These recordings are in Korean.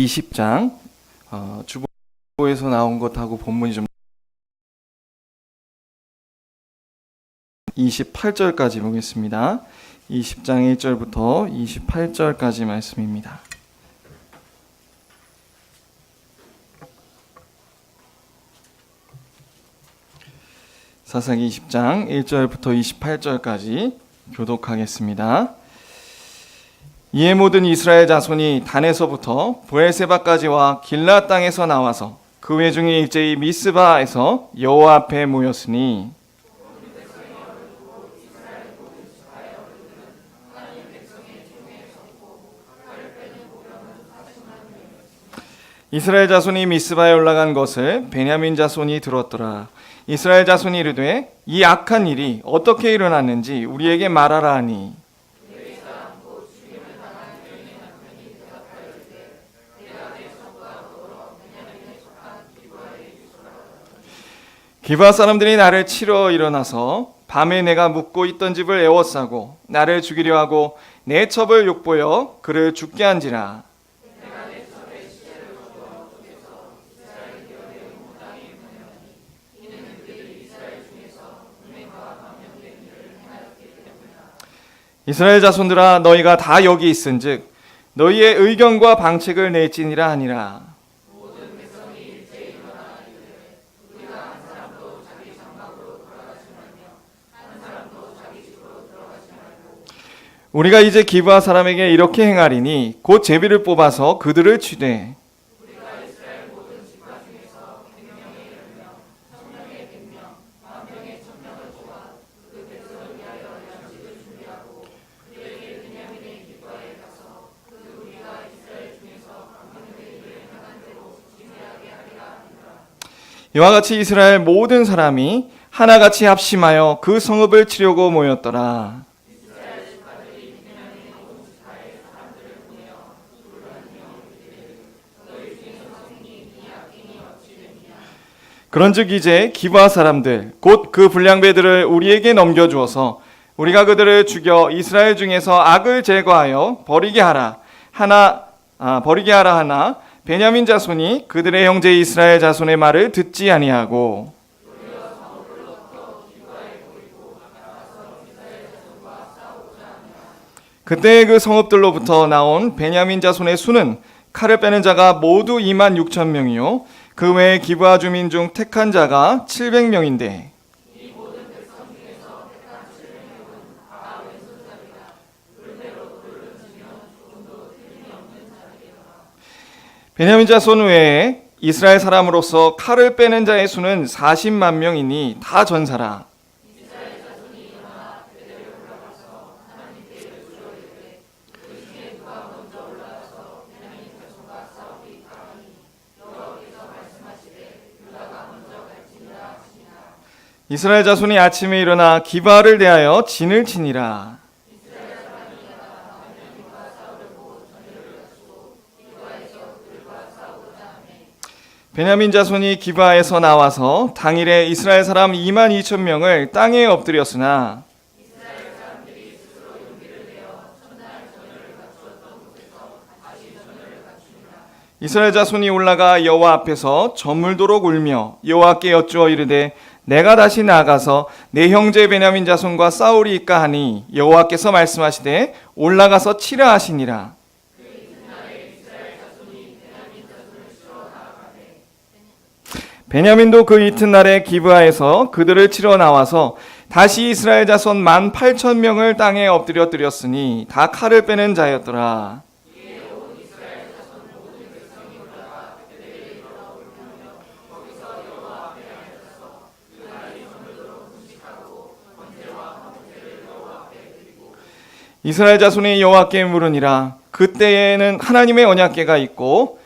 20장 주보에서 나온 것하고 본문이 좀 28절까지 보겠습니다. 20장 1절부터 28절까지 말씀입니다. 사사기 20장 1절부터 28절까지 교독하겠습니다. 이에 모든 이스라엘 자손이 단에서부터 브엘세바까지와 길라 땅에서 나와서 그 회중이 일제히 미스바에서 여호와 앞에 모였으니 이스라엘 자손이 미스바에 올라간 것을 베냐민 자손이 들었더라. 이스라엘 자손이 이르되 이 악한 일이 어떻게 일어났는지 우리에게 말하라 하니 기브아 사람들이 나를 치러 일어나서 밤에 내가 묵고 있던 집을 에워싸고 나를 죽이려 하고 내 첩을 욕보여 그를 죽게 한지라. 이스라엘 자손들아 너희가 다 여기 있은즉 너희의 의견과 방책을 낼지니라 하니라. 우리가 이제 기브아 사람에게 이렇게 행하리니 곧 제비를 뽑아서 그들을 치되 이와 같이 이스라엘 모든 사람이 하나같이 합심하여 그 성읍을 치려고 모였더라. 그런즉 이제 기브아 사람들 곧 그 불량배들을 우리에게 넘겨주어서 우리가 그들을 죽여 이스라엘 중에서 악을 제거하여 버리게 하라 하나 베냐민 자손이 그들의 형제 이스라엘 자손의 말을 듣지 아니하고 그때 그 성읍들로부터 나온 베냐민 자손의 수는 칼을 빼는 자가 모두 26,000명이요 그 외에 기브아 주민 중 택한 자가 700명인데 베냐민 자손 외에 이스라엘 사람으로서 칼을 빼는 자의 수는 40만 명이니 다 전사라. 이스라엘 자손이 아침에 일어나 기브아를 대하여 진을 치니라. 베냐민 자손이 기브아에서 나와서 당일에 이스라엘 사람 22,000명을 땅에 엎드렸으나 이스라엘 자손이 올라가 여호와 앞에서 저물도록 울며 여호와께 여쭈어 이르되 내가 다시 나아가서 내 형제 베냐민 자손과 싸우리이까 하니 여호와께서 말씀하시되 올라가서 치라 하시니라. 베냐민도 그 이튿날에 기브아에서 그들을 치러 나와서 다시 이스라엘 자손 18,000명을 땅에 엎드려 드렸으니 다 칼을 빼는 자였더라. 이스라엘 자손이 여호와께 물으니라. 그때에는 하나님의 언약궤가 있고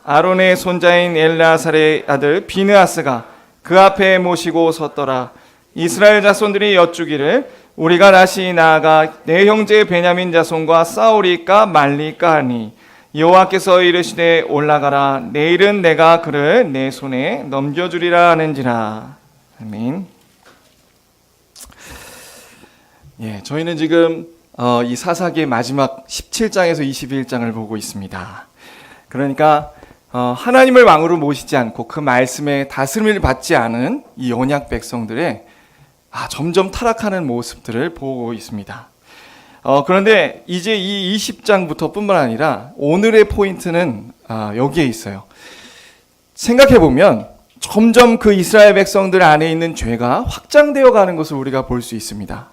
아론의 손자인 엘르아살의 아들 비느하스가 그 앞에 모시고 섰더라. 이스라엘 자손들이 여쭈기를 우리가 다시 나아가 내 형제 베냐민 자손과 싸우리까 말리까 하니 여호와께서 이르시되 올라가라. 내일은 내가 그를 내 손에 넘겨주리라 하는지라. 아멘. 저희는 지금 이 사사기의 마지막 17장에서 21장을 보고 있습니다. 그러니까 하나님을 왕으로 모시지 않고 그 말씀에 다스림을 받지 않은 이 언약 백성들의 점점 타락하는 모습들을 보고 있습니다. 그런데 이제 이 20장부터 뿐만 아니라 오늘의 포인트는 여기에 있어요. 생각해보면 점점 그 이스라엘 백성들 안에 있는 죄가 확장되어 가는 것을 우리가 볼 수 있습니다.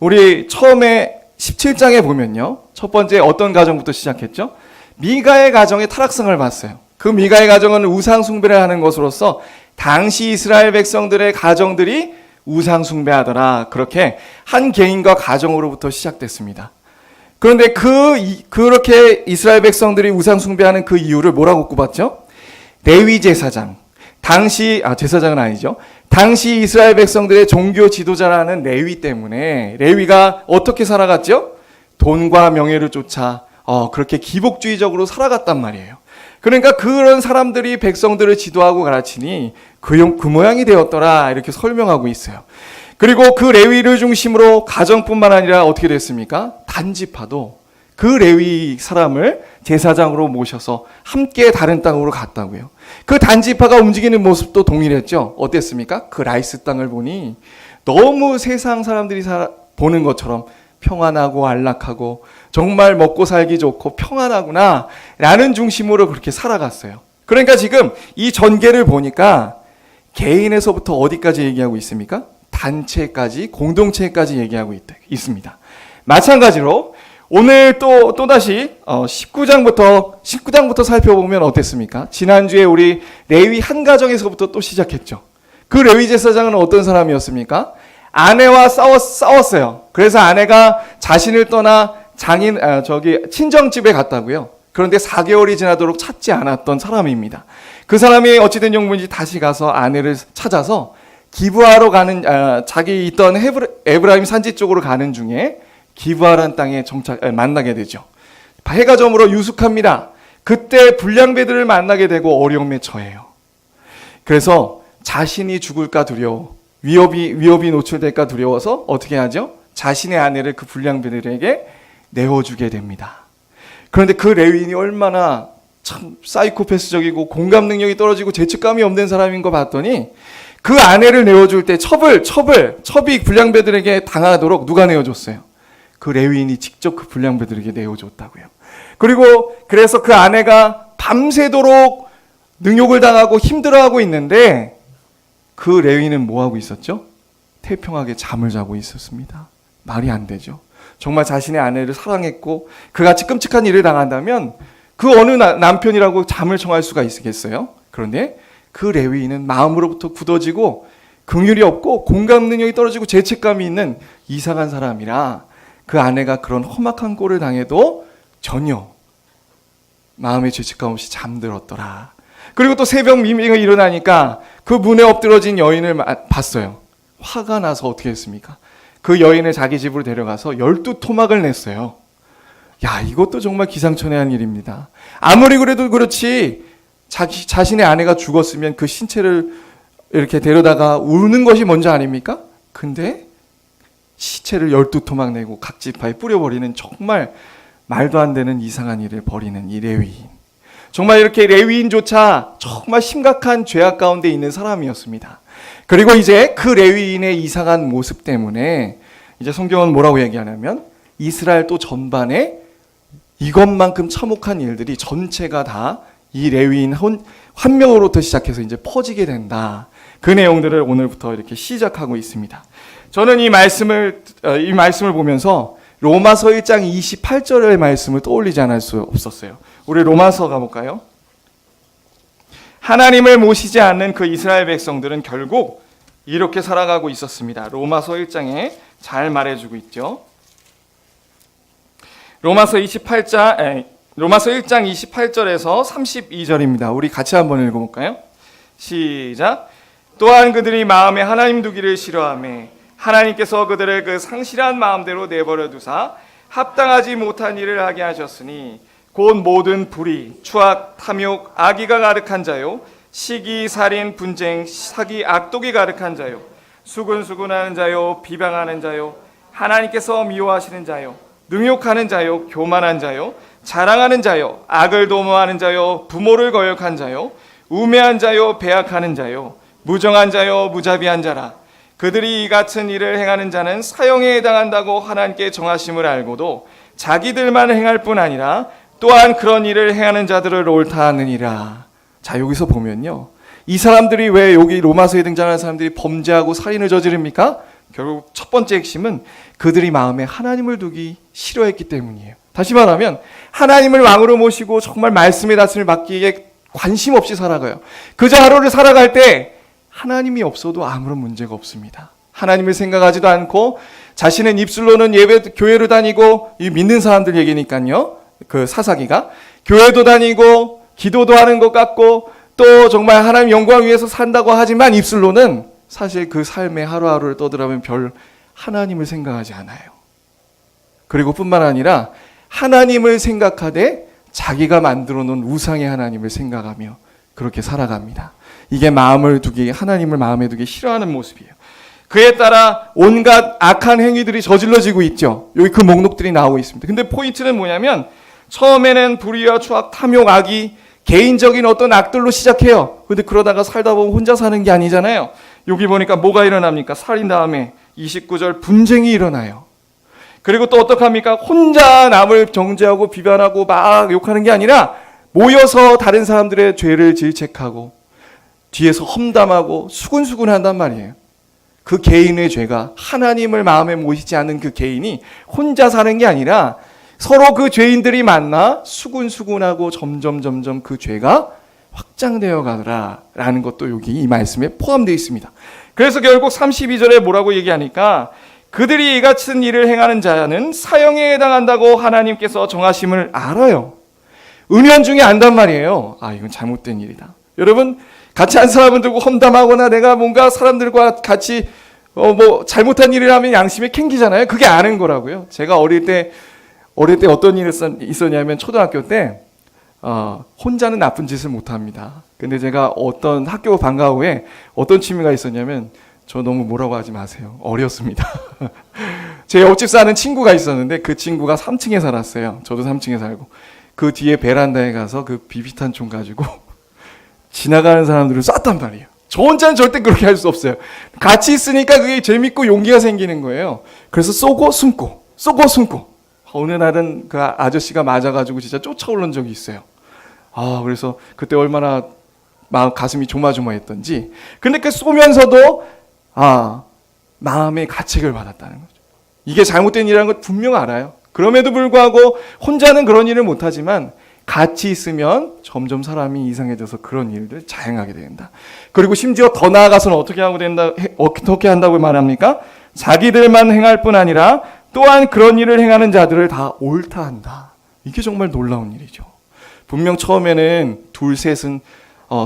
우리 처음에 17장에 보면요. 첫 번째 어떤 가정부터 시작했죠? 미가의 가정의 타락성을 봤어요. 그 미가의 가정은 우상 숭배를 하는 것으로서 당시 이스라엘 백성들의 가정들이 우상 숭배하더라. 그렇게 한 개인과 가정으로부터 시작됐습니다. 그런데 그렇게 이스라엘 백성들이 우상 숭배하는 그 이유를 뭐라고 꼽았죠? 레위 제사장. 제사장은 아니죠. 당시 이스라엘 백성들의 종교 지도자라는 레위 때문에 레위가 어떻게 살아갔죠? 돈과 명예를 쫓아 그렇게 기복주의적으로 살아갔단 말이에요. 그러니까 그런 사람들이 백성들을 지도하고 가르치니 그 모양이 되었더라 이렇게 설명하고 있어요. 그리고 그 레위를 중심으로 가정뿐만 아니라 어떻게 됐습니까? 단지파도 그 레위 사람을 제사장으로 모셔서 함께 다른 땅으로 갔다고요. 그 단지파가 움직이는 모습도 동일했죠. 어땠습니까? 그 라이스 땅을 보니 너무 세상 사람들이 보는 것처럼 평안하고 안락하고 정말 먹고 살기 좋고 평안하구나 라는 중심으로 그렇게 살아갔어요. 그러니까 지금 이 전개를 보니까 개인에서부터 어디까지 얘기하고 있습니까? 단체까지, 공동체까지 얘기하고 있습니다. 마찬가지로 오늘 또다시 19장부터 살펴보면 어땠습니까? 지난주에 우리 레위 한 가정에서부터 또 시작했죠. 그 레위 제사장은 어떤 사람이었습니까? 아내와 싸웠어요. 그래서 아내가 자신을 떠나 친정집에 갔다고요. 그런데 4개월이 지나도록 찾지 않았던 사람입니다. 그 사람이 어찌된 용문인지 다시 가서 아내를 찾아서 기브아로 가는 자기 있던 에브라임 산지 쪽으로 가는 중에 기브아라는 땅에 만나게 되죠. 해가 저물어 유숙합니다. 그때 불량배들을 만나게 되고 어려움에 처해요. 그래서 자신이 죽을까 두려워, 위협이 노출될까 두려워서 어떻게 하죠? 자신의 아내를 그 불량배들에게 내어주게 됩니다. 그런데 그 레위인이 얼마나 참 사이코패스적이고 공감 능력이 떨어지고 죄책감이 없는 사람인 거 봤더니 그 아내를 내어줄 때 첩이 불량배들에게 당하도록 누가 내어줬어요? 그 레위인이 직접 그 불량배들에게 내어줬다고요. 그래서 그 아내가 밤새도록 능욕을 당하고 힘들어하고 있는데 그 레위인은 뭐하고 있었죠? 태평하게 잠을 자고 있었습니다. 말이 안 되죠. 정말 자신의 아내를 사랑했고 그같이 끔찍한 일을 당한다면 그 어느 남편이라고 잠을 청할 수가 있겠어요? 그런데 그 레위인은 마음으로부터 굳어지고 긍휼이 없고 공감 능력이 떨어지고 죄책감이 있는 이상한 사람이라 그 아내가 그런 험악한 꼴을 당해도 전혀 마음의 죄책감 없이 잠들었더라. 그리고 또 새벽 미명이 일어나니까 그 문에 엎드러진 여인을 봤어요. 화가 나서 어떻게 했습니까? 그 여인을 자기 집으로 데려가서 12토막을 냈어요. 야, 이것도 정말 기상천외한 일입니다. 아무리 그래도 그렇지 자신의 아내가 죽었으면 그 신체를 이렇게 데려다가 우는 것이 먼저 아닙니까? 근데 시체를 12토막 내고 각 지파에 뿌려버리는 정말 말도 안 되는 이상한 일을 벌이는 이 레위인. 정말 이렇게 레위인조차 정말 심각한 죄악 가운데 있는 사람이었습니다. 그리고 이제 그 레위인의 이상한 모습 때문에 이제 성경은 뭐라고 얘기하냐면 이스라엘 또 전반에 이것만큼 참혹한 일들이 전체가 다 이 레위인 한 명으로부터 시작해서 이제 퍼지게 된다. 그 내용들을 오늘부터 이렇게 시작하고 있습니다. 저는 이 말씀을 보면서 로마서 1장 28절의 말씀을 떠올리지 않을 수 없었어요. 우리 로마서 가볼까요? 하나님을 모시지 않는 그 이스라엘 백성들은 결국 이렇게 살아가고 있었습니다. 로마서 1장에 잘 말해주고 있죠. 로마서 1장 28절에서 32절입니다. 우리 같이 한번 읽어볼까요? 시작. 또한 그들이 마음에 하나님 두기를 싫어하며 하나님께서 그들을 그 상실한 마음대로 내버려 두사 합당하지 못한 일을 하게 하셨으니 곧 모든 불의, 추악, 탐욕, 악의가 가득한 자요 시기, 살인, 분쟁, 사기, 악독이 가득한 자요 수근수근하는 자요 비방하는 자요 하나님께서 미워하시는 자요 능욕하는 자요 교만한 자요 자랑하는 자요, 악을 도모하는 자요, 부모를 거역한 자요, 우매한 자요, 배약하는 자요, 무정한 자요, 무자비한 자라. 그들이 이 같은 일을 행하는 자는 사형에 해당한다고 하나님께 정하심을 알고도 자기들만 행할 뿐 아니라 또한 그런 일을 행하는 자들을 옳다 하느니라. 자, 여기서 보면요, 이 사람들이 왜 여기 로마서에 등장하는 사람들이 범죄하고 살인을 저지릅니까? 결국 첫 번째 핵심은 그들이 마음에 하나님을 두기 싫어했기 때문이에요. 다시 말하면 하나님을 왕으로 모시고 정말 말씀의 다스림을 받기에 관심 없이 살아가요. 그저 하루를 살아갈 때 하나님이 없어도 아무런 문제가 없습니다. 하나님을 생각하지도 않고 자신은 입술로는 교회를 다니고, 이 믿는 사람들 얘기니까요, 그 사사기가 교회도 다니고 기도도 하는 것 같고 또 정말 하나님 영광을 위해서 산다고 하지만 입술로는 사실 그 삶의 하루하루를 떠들어보면 별 하나님을 생각하지 않아요. 그리고 뿐만 아니라 하나님을 생각하되 자기가 만들어 놓은 우상의 하나님을 생각하며 그렇게 살아갑니다. 이게 하나님을 마음에 두기 싫어하는 모습이에요. 그에 따라 온갖 악한 행위들이 저질러지고 있죠. 여기 그 목록들이 나오고 있습니다. 근데 포인트는 뭐냐면 처음에는 불의와 추악, 탐욕, 악이 개인적인 어떤 악들로 시작해요. 근데 그러다가 살다 보면 혼자 사는 게 아니잖아요. 여기 보니까 뭐가 일어납니까? 살인 다음에 29절 분쟁이 일어나요. 그리고 또 어떡합니까? 혼자 남을 정죄하고 비난하고 막 욕하는 게 아니라 모여서 다른 사람들의 죄를 질책하고 뒤에서 험담하고 수군수군한단 말이에요. 그 개인의 죄가 하나님을 마음에 모시지 않는 그 개인이 혼자 사는 게 아니라 서로 그 죄인들이 만나 수군수군하고 점점 그 죄가 확장되어 가더라라는 것도 여기 이 말씀에 포함되어 있습니다. 그래서 결국 32절에 뭐라고 얘기하니까 그들이 이 같은 일을 행하는 자는 사형에 해당한다고 하나님께서 정하심을 알아요. 은연중에 안단 말이에요. 아, 이건 잘못된 일이다. 여러분, 같이 한 사람을 두고 험담하거나 내가 뭔가 사람들과 같이 잘못한 일을 하면 양심이 캥기잖아요. 그게 아는 거라고요. 제가 어릴 때 어떤 일이 있었냐면 초등학교 때 혼자는 나쁜 짓을 못합니다. 근데 제가 어떤 학교 방과 후에 어떤 취미가 있었냐면, 저 너무 뭐라고 하지 마세요. 어렸습니다. 제 옆집 사는 친구가 있었는데 그 친구가 3층에 살았어요. 저도 3층에 살고. 그 뒤에 베란다에 가서 그 비비탄총 가지고 지나가는 사람들을 쐈단 말이에요. 저 혼자는 절대 그렇게 할 수 없어요. 같이 있으니까 그게 재밌고 용기가 생기는 거예요. 그래서 쏘고 숨고. 어느 날은 그 아저씨가 맞아가지고 진짜 쫓아오른 적이 있어요. 그래서 그때 얼마나 가슴이 조마조마했던지. 근데 그 쏘면서도 마음의 가책을 받았다는 거죠. 이게 잘못된 일이라는 걸 분명 알아요. 그럼에도 불구하고 혼자는 그런 일을 못하지만 같이 있으면 점점 사람이 이상해져서 그런 일들 자행하게 된다. 그리고 심지어 더 나아가서는 어떻게 한다고 말합니까? 자기들만 행할 뿐 아니라 또한 그런 일을 행하는 자들을 다 옳다 한다. 이게 정말 놀라운 일이죠. 분명 처음에는 둘, 셋은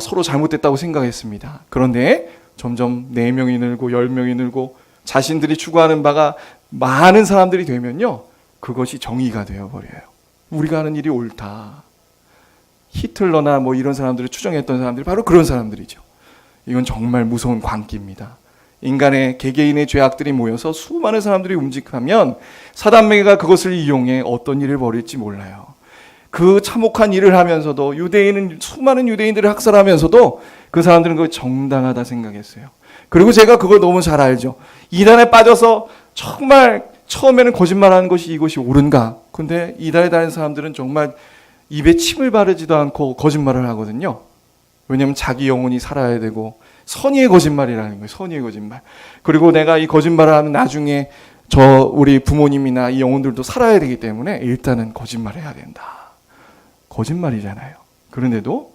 서로 잘못됐다고 생각했습니다. 그런데 점점 4명이 늘고 10명이 늘고 자신들이 추구하는 바가 많은 사람들이 되면요, 그것이 정의가 되어버려요. 우리가 하는 일이 옳다. 히틀러나 이런 사람들을 추종했던 사람들이 바로 그런 사람들이죠. 이건 정말 무서운 광기입니다. 인간의 개개인의 죄악들이 모여서 수많은 사람들이 움직하면 사단마귀가 그것을 이용해 어떤 일을 벌일지 몰라요. 그 참혹한 일을 하면서도 수많은 유대인들을 학살하면서도 그 사람들은 그걸 정당하다 생각했어요. 그리고 제가 그걸 너무 잘 알죠. 이단에 빠져서 정말 처음에는 거짓말하는 것이 이것이 옳은가. 근데 이단에 다니는 사람들은 정말 입에 침을 바르지도 않고 거짓말을 하거든요. 왜냐하면 자기 영혼이 살아야 되고 선의의 거짓말이라는 거예요. 선의의 거짓말. 그리고 내가 이 거짓말을 하면 나중에 우리 부모님이나 이 영혼들도 살아야 되기 때문에 일단은 거짓말을 해야 된다. 거짓말이잖아요. 그런데도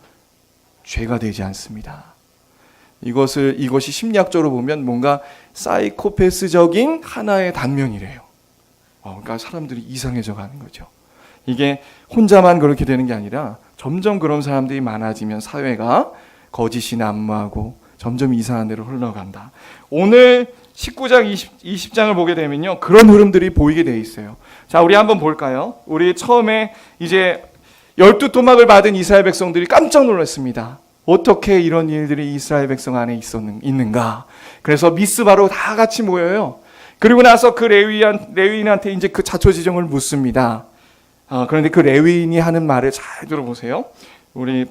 죄가 되지 않습니다. 이것이 심리학적으로 보면 뭔가 사이코패스적인 하나의 단면이래요. 그러니까 사람들이 이상해져 가는 거죠. 이게 혼자만 그렇게 되는 게 아니라 점점 그런 사람들이 많아지면 사회가 거짓이 난무하고 점점 이상한 데로 흘러간다. 오늘 19장, 20장을 보게 되면요, 그런 흐름들이 보이게 돼 있어요. 자, 우리 한번 볼까요? 우리 처음에 이제 12토막을 받은 이스라엘 백성들이 깜짝 놀랐습니다. 어떻게 이런 일들이 이스라엘 백성 안에 있는가? 그래서 미스바로 다 같이 모여요. 그리고 나서 그 레위인한테 이제 그 자초지종을 묻습니다. 그런데 그 레위인이 하는 말을 잘 들어보세요. 우리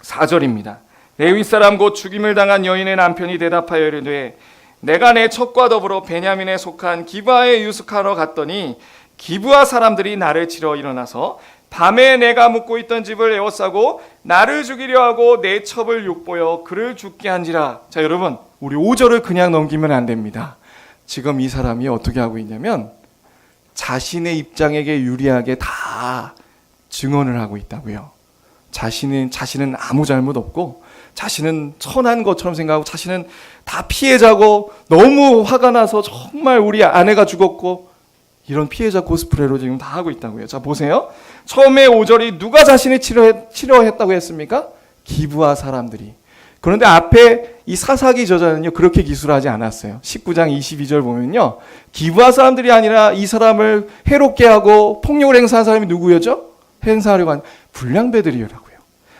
4절입니다. 레위 사람 곧 죽임을 당한 여인의 남편이 대답하여 이르되 내가 내 첩과 더불어 베냐민에 속한 기브아에 유숙하러 갔더니 기브아 사람들이 나를 치러 일어나서 밤에 내가 묵고 있던 집을 에워싸고 나를 죽이려 하고 내 첩을 욕보여 그를 죽게 한지라. 자, 여러분, 우리 5절을 그냥 넘기면 안 됩니다. 지금 이 사람이 어떻게 하고 있냐면 자신의 입장에게 유리하게 다 증언을 하고 있다고요. 자신은 아무 잘못 없고 자신은 선한 것처럼 생각하고 자신은 다 피해자고 너무 화가 나서 정말 우리 아내가 죽었고 이런 피해자 코스프레로 지금 다 하고 있다고요. 자, 보세요. 처음에 5절이 누가 자신을 치료했다고 했습니까? 기브아 사람들이. 그런데 앞에 이 사사기 저자는요 그렇게 기술하지 않았어요. 19장 22절 보면요, 기브아 사람들이 아니라 이 사람을 해롭게 하고 폭력을 행사한 사람이 누구였죠? 행사하려고 한 불량배들이라고요.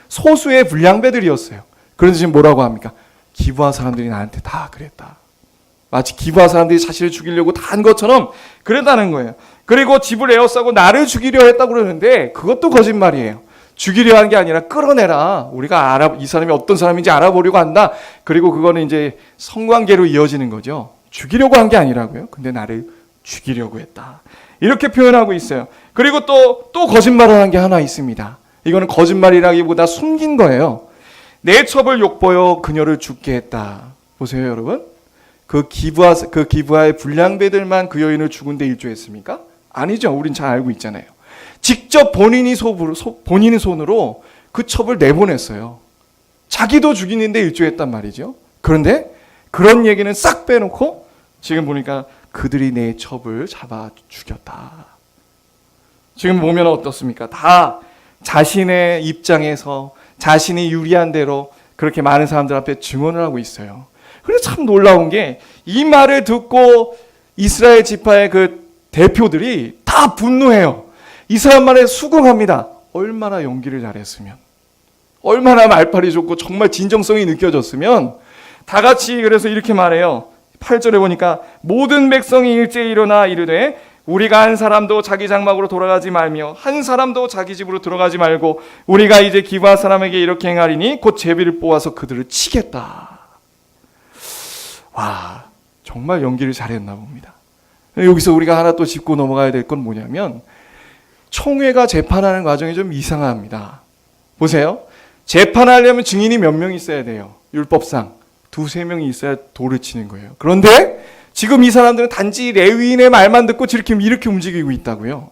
소수의 불량배들이었어요. 그런데 지금 뭐라고 합니까? 기브아 사람들이 나한테 다 그랬다. 마치 기브아 사람들이 자신을 죽이려고 다 한 것처럼 그랬다는 거예요. 그리고 집을 에워싸고 나를 죽이려 했다고 그러는데 그것도 거짓말이에요. 죽이려 한 게 아니라 끌어내라. 우리가 이 사람이 어떤 사람인지 알아보려고 한다. 그리고 그거는 이제 성관계로 이어지는 거죠. 죽이려고 한 게 아니라고요. 근데 나를 죽이려고 했다. 이렇게 표현하고 있어요. 그리고 또 거짓말을 한 게 하나 있습니다. 이거는 거짓말이라기보다 숨긴 거예요. 내 첩을 욕보여 그녀를 죽게 했다. 보세요, 여러분. 그 기브아의 불량배들만 그 여인을 죽은 데 일조했습니까? 아니죠. 우린 잘 알고 있잖아요. 직접 본인의 손으로 그 첩을 내보냈어요. 자기도 죽이는데 일조했단 말이죠. 그런데 그런 얘기는 싹 빼놓고 지금 보니까 그들이 내 첩을 잡아 죽였다. 지금 보면 어떻습니까? 다 자신의 입장에서 자신이 유리한 대로 그렇게 많은 사람들 앞에 증언을 하고 있어요. 그래서 참 놀라운 게 이 말을 듣고 이스라엘 지파의 그 대표들이 다 분노해요. 이 사람 말에 수긍합니다. 얼마나 연기를 잘했으면, 얼마나 말빨이 좋고 정말 진정성이 느껴졌으면 다 같이 그래서 이렇게 말해요. 8절에 보니까 모든 백성이 일제히 일어나 이르되 우리가 한 사람도 자기 장막으로 돌아가지 말며 한 사람도 자기 집으로 들어가지 말고 우리가 이제 기브아 사람에게 이렇게 행하리니 곧 제비를 뽑아서 그들을 치겠다. 와, 정말 연기를 잘했나 봅니다. 여기서 우리가 하나 또 짚고 넘어가야 될 건 뭐냐면 총회가 재판하는 과정이 좀 이상합니다. 보세요. 재판하려면 증인이 몇 명 있어야 돼요. 율법상 2-3명이 있어야 돌을 치는 거예요. 그런데 지금 이 사람들은 단지 레위인의 말만 듣고 이렇게 움직이고 있다고요.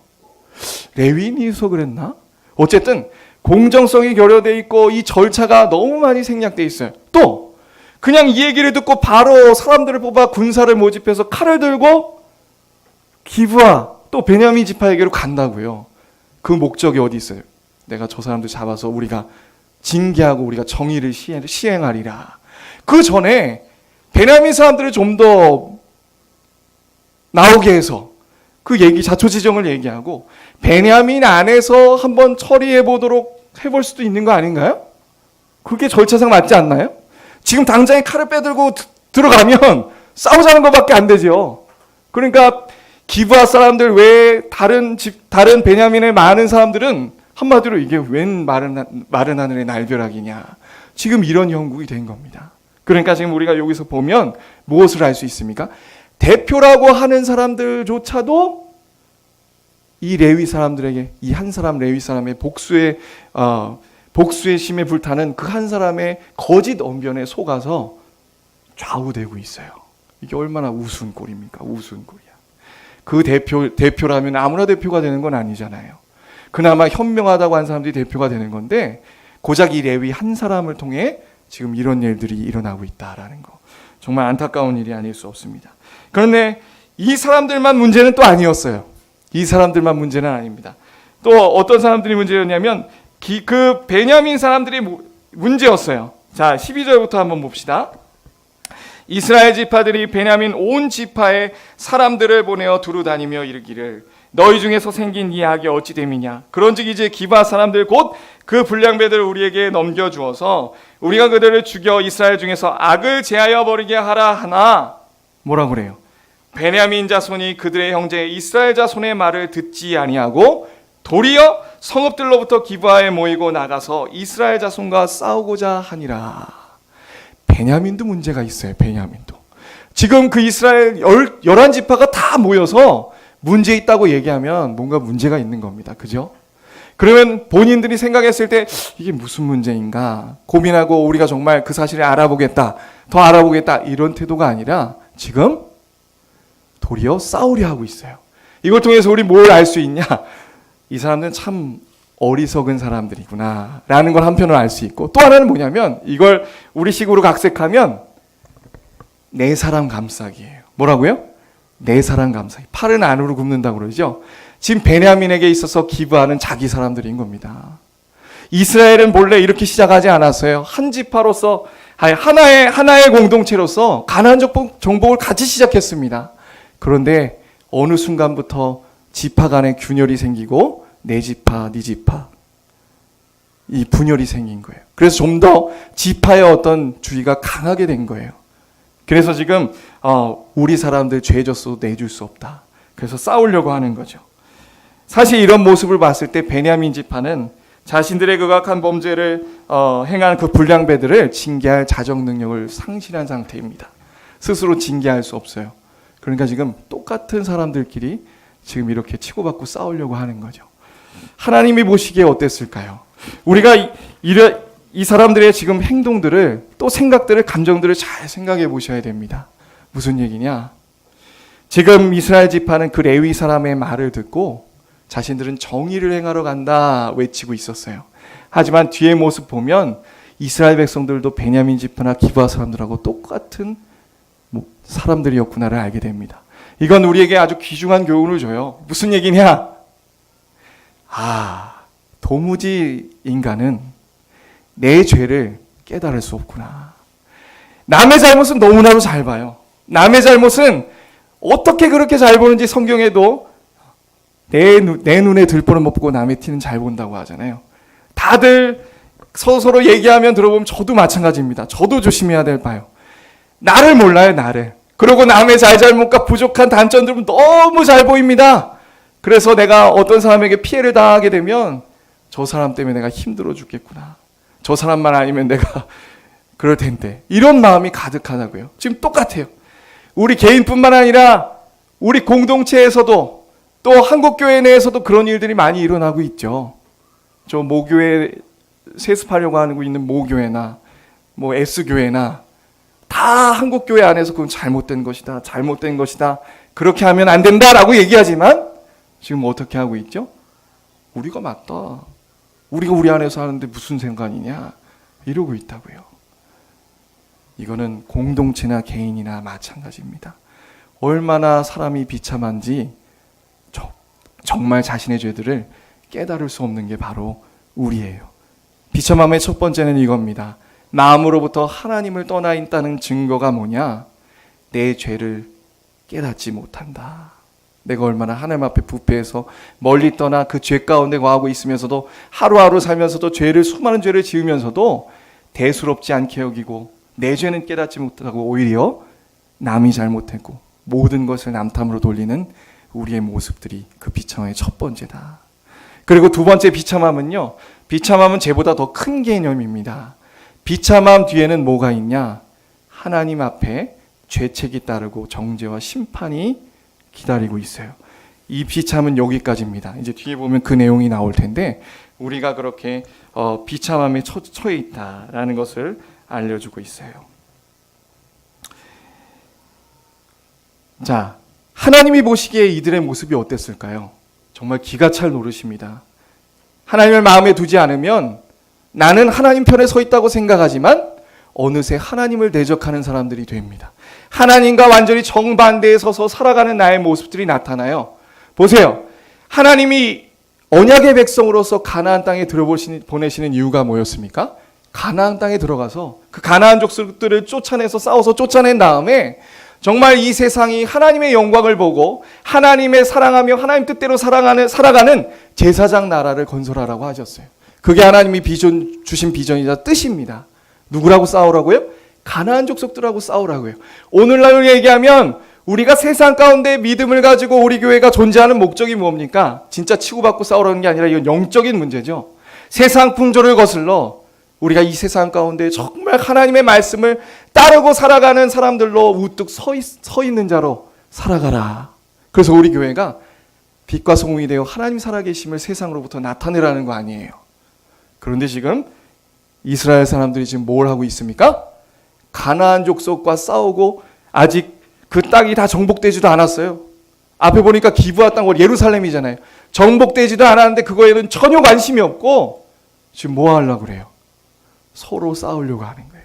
레위인이서 그랬나? 어쨌든 공정성이 결여돼 있고 이 절차가 너무 많이 생략돼 있어요. 또 그냥 이 얘기를 듣고 바로 사람들을 뽑아 군사를 모집해서 칼을 들고 기브아 또 베냐민 지파에게로 간다고요. 그 목적이 어디 있어요? 내가 저 사람들 잡아서 우리가 징계하고 우리가 정의를 시행하리라. 그 전에 베냐민 사람들을 좀 더 나오게 해서 그 얘기 자초지정을 얘기하고 베냐민 안에서 한번 처리해 보도록 해볼 수도 있는 거 아닌가요? 그게 절차상 맞지 않나요? 지금 당장에 칼을 빼들고 들어가면 싸우자는 것밖에 안 되죠. 그러니까 기브아 사람들 외에 다른 베냐민의 많은 사람들은 한마디로 이게 웬 마른 하늘의 날벼락이냐. 지금 이런 형국이 된 겁니다. 그러니까 지금 우리가 여기서 보면 무엇을 알 수 있습니까? 대표라고 하는 사람들조차도 이 레위 사람들에게 이 한 사람 레위 사람의 복수의 심에 불타는 그 한 사람의 거짓 언변에 속아서 좌우되고 있어요. 이게 얼마나 우스운 꼴입니까? 우스운 꼴이야. 그 대표라면 아무나 대표가 되는 건 아니잖아요. 그나마 현명하다고 한 사람들이 대표가 되는 건데 고작 이 레위 한 사람을 통해 지금 이런 일들이 일어나고 있다라는 거. 정말 안타까운 일이 아닐 수 없습니다. 그런데 이 사람들만 문제는 또 아니었어요. 이 사람들만 문제는 아닙니다. 또 어떤 사람들이 문제였냐면 그 베냐민 사람들이 문제였어요. 자, 12절부터 한번 봅시다. 이스라엘 지파들이 베냐민 온 지파에 사람들을 보내어 두루 다니며 이르기를 너희 중에서 생긴 이 악이 어찌 됨이냐. 그런즉 이제 기브아 사람들 곧 그 불량배들을 우리에게 넘겨주어서 우리가 그들을 죽여 이스라엘 중에서 악을 제하여 버리게 하라 하나. 뭐라고 그래요? 베냐민 자손이 그들의 형제 이스라엘 자손의 말을 듣지 아니하고 도리어 성읍들로부터 기브아에 모이고 나가서 이스라엘 자손과 싸우고자 하니라. 베냐민도 문제가 있어요. 베냐민도. 지금 그 이스라엘 11지파가 다 모여서 문제 있다고 얘기하면 뭔가 문제가 있는 겁니다. 그죠? 그러면 본인들이 생각했을 때 이게 무슨 문제인가 고민하고 우리가 정말 그 사실을 알아보겠다, 더 알아보겠다 이런 태도가 아니라 지금 도리어 싸우려 하고 있어요. 이걸 통해서 우리 뭘 알 수 있냐? 이 사람들은 참 어리석은 사람들이구나 라는 걸 한편으로 알 수 있고, 또 하나는 뭐냐면 이걸 우리식으로 각색하면 내 사람 감싸기예요. 뭐라고요? 내 사람 감싸기. 팔은 안으로 굽는다고 그러죠. 지금 베냐민에게 있어서 기브아는 자기 사람들인 겁니다. 이스라엘은 본래 이렇게 시작하지 않았어요. 한 지파로서 하나의 공동체로서 가나안 정복을 같이 시작했습니다. 그런데 어느 순간부터 지파 간에 균열이 생기고 내 지파, 네 지파 이 분열이 생긴 거예요. 그래서 좀 더 지파의 어떤 주의가 강하게 된 거예요. 그래서 지금 우리 사람들 죄 졌어도 내줄 수 없다. 그래서 싸우려고 하는 거죠. 사실 이런 모습을 봤을 때 베냐민 지파는 자신들의 극악한 범죄를 행한 그 불량배들을 징계할 자정 능력을 상실한 상태입니다. 스스로 징계할 수 없어요. 그러니까 지금 똑같은 사람들끼리 지금 이렇게 치고받고 싸우려고 하는 거죠. 하나님이 보시기에 어땠을까요? 우리가 이 사람들의 지금 행동들을, 또 생각들을, 감정들을 잘 생각해 보셔야 됩니다. 무슨 얘기냐? 지금 이스라엘 지파는 그 레위 사람의 말을 듣고 자신들은 정의를 행하러 간다 외치고 있었어요. 하지만 뒤에 모습 보면 이스라엘 백성들도 베냐민 지파나 기브아 사람들하고 똑같은 사람들이었구나를 알게 됩니다. 이건 우리에게 아주 귀중한 교훈을 줘요. 무슨 얘기냐? 도무지 인간은 내 죄를 깨달을 수 없구나. 남의 잘못은 너무나도 잘 봐요. 남의 잘못은 어떻게 그렇게 잘 보는지 성경에도 내 눈에 들보는 못 보고 남의 티는 잘 본다고 하잖아요. 다들 서로 얘기하면 들어보면 저도 마찬가지입니다. 저도 조심해야 될 바요. 나를 몰라요, 나를. 그리고 남의 잘못과 부족한 단점들은 너무 잘 보입니다. 그래서 내가 어떤 사람에게 피해를 당하게 되면 저 사람 때문에 내가 힘들어 죽겠구나. 저 사람만 아니면 내가 그럴 텐데. 이런 마음이 가득하다고요. 지금 똑같아요. 우리 개인뿐만 아니라 우리 공동체에서도 또 한국교회 내에서도 그런 일들이 많이 일어나고 있죠. 저 모교회 세습하려고 하고 있는 모교회나 S교회나 다 한국교회 안에서 그건 잘못된 것이다. 잘못된 것이다. 그렇게 하면 안 된다라고 얘기하지만 지금 어떻게 하고 있죠? 우리가 맞다. 우리가 우리 안에서 하는데 무슨 상관이냐? 이러고 있다고요. 이거는 공동체나 개인이나 마찬가지입니다. 얼마나 사람이 비참한지 정말 자신의 죄들을 깨달을 수 없는 게 바로 우리예요. 비참함의 첫 번째는 이겁니다. 마음으로부터 하나님을 떠나 있다는 증거가 뭐냐? 내 죄를 깨닫지 못한다. 내가 얼마나 하나님 앞에 부패해서 멀리 떠나 그 죄 가운데 거하고 있으면서도 하루하루 살면서도 수많은 죄를 지으면서도 대수롭지 않게 여기고 내 죄는 깨닫지 못하고 오히려 남이 잘못했고 모든 것을 남 탓으로 돌리는 우리의 모습들이 그 비참함의 첫 번째다. 그리고 두 번째 비참함은요. 비참함은 죄보다 더 큰 개념입니다. 비참함 뒤에는 뭐가 있냐? 하나님 앞에 죄책이 따르고 정죄와 심판이 기다리고 있어요. 이 비참은 여기까지입니다. 이제 뒤에 보면 그 내용이 나올 텐데 우리가 그렇게 비참함에 처해 있다라는 것을 알려주고 있어요. 자, 하나님이 보시기에 이들의 모습이 어땠을까요? 정말 기가 찰 노릇입니다. 하나님을 마음에 두지 않으면 나는 하나님 편에 서 있다고 생각하지만 어느새 하나님을 대적하는 사람들이 됩니다. 하나님과 완전히 정반대에 서서 살아가는 나의 모습들이 나타나요. 보세요. 하나님이 언약의 백성으로서 가나안 땅에 보내시는 이유가 뭐였습니까? 가나안 땅에 들어가서 그 가나안 족속들을 쫓아내서 싸워서 쫓아낸 다음에 정말 이 세상이 하나님의 영광을 보고 하나님의 사랑하며 하나님 뜻대로 살아가는 제사장 나라를 건설하라고 하셨어요. 그게 하나님이 주신 비전이자 뜻입니다. 누구라고 싸우라고요? 가나안 족속들하고 싸우라고요. 오늘날로 얘기하면 우리가 세상 가운데 믿음을 가지고 우리 교회가 존재하는 목적이 뭡니까? 진짜 치고받고 싸우라는 게 아니라 이건 영적인 문제죠. 세상 풍조를 거슬러 우리가 이 세상 가운데 정말 하나님의 말씀을 따르고 살아가는 사람들로 우뚝 서 있는 자로 살아가라. 그래서 우리 교회가 빛과 소금이 되어 하나님 살아계심을 세상으로부터 나타내라는 거 아니에요. 그런데 지금 이스라엘 사람들이 지금 뭘 하고 있습니까? 가나안 족속과 싸우고 아직 그 땅이 다 정복되지도 않았어요. 앞에 보니까 기브아 땅, 예루살렘이잖아요. 정복되지도 않았는데 그거에는 전혀 관심이 없고 지금 뭐 하려고 그래요? 서로 싸우려고 하는 거예요.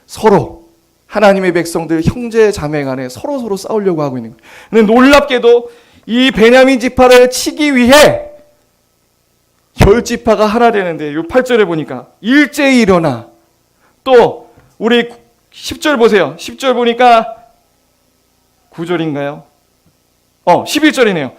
서로 하나님의 백성들 형제 자매 간에 서로 싸우려고 하고 있는 거예요. 근데 놀랍게도 이 베냐민 지파를 치기 위해 10지파가 하나 되는데 이 8절에 보니까 일제히 일어나. 또 우리 10절 보세요. 10절 보니까 9절인가요? 11절이네요.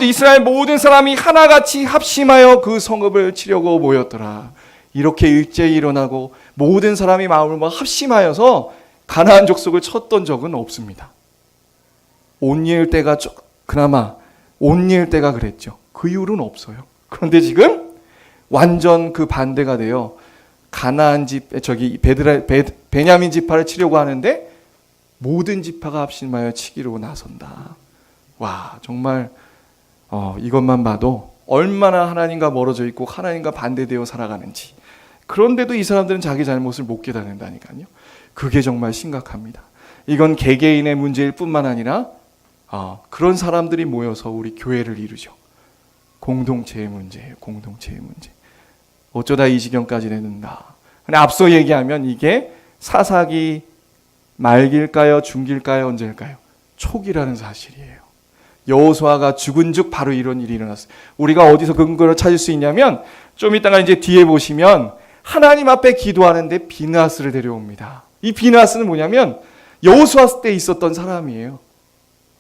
이스라엘 모든 사람이 하나같이 합심하여 그 성읍을 치려고 모였더라. 이렇게 일제히 일어나고 모든 사람이 마음을 합심하여서 가나안 족속을 쳤던 적은 없습니다. 온니엘 때가 그나마 온니엘 때가 그랬죠. 그 이후로는 없어요. 그런데 지금 완전 그 반대가 돼요. 가나안 베냐민 지파를 치려고 하는데 모든 지파가 합심하여 치기로 나선다. 와, 정말 이것만 봐도 얼마나 하나님과 멀어져 있고 하나님과 반대되어 살아가는지. 그런데도 이 사람들은 자기 잘못을 못 깨닫는다니까요. 그게 정말 심각합니다. 이건 개개인의 문제일 뿐만 아니라 그런 사람들이 모여서 우리 교회를 이루죠. 공동체의 문제예요. 공동체의 문제. 어쩌다 이 지경까지 되는가. 근데 앞서 얘기하면 이게 사사기 말기일까요? 중기일까요? 언제일까요? 초기라는 사실이에요. 여호수아가 죽은 즉 바로 이런 일이 일어났어요. 우리가 어디서 근거를 찾을 수 있냐면 좀 이따가 이제 뒤에 보시면 하나님 앞에 기도하는데 비느하스를 데려옵니다. 이 비느하스는 뭐냐면 여호수아 때 있었던 사람이에요.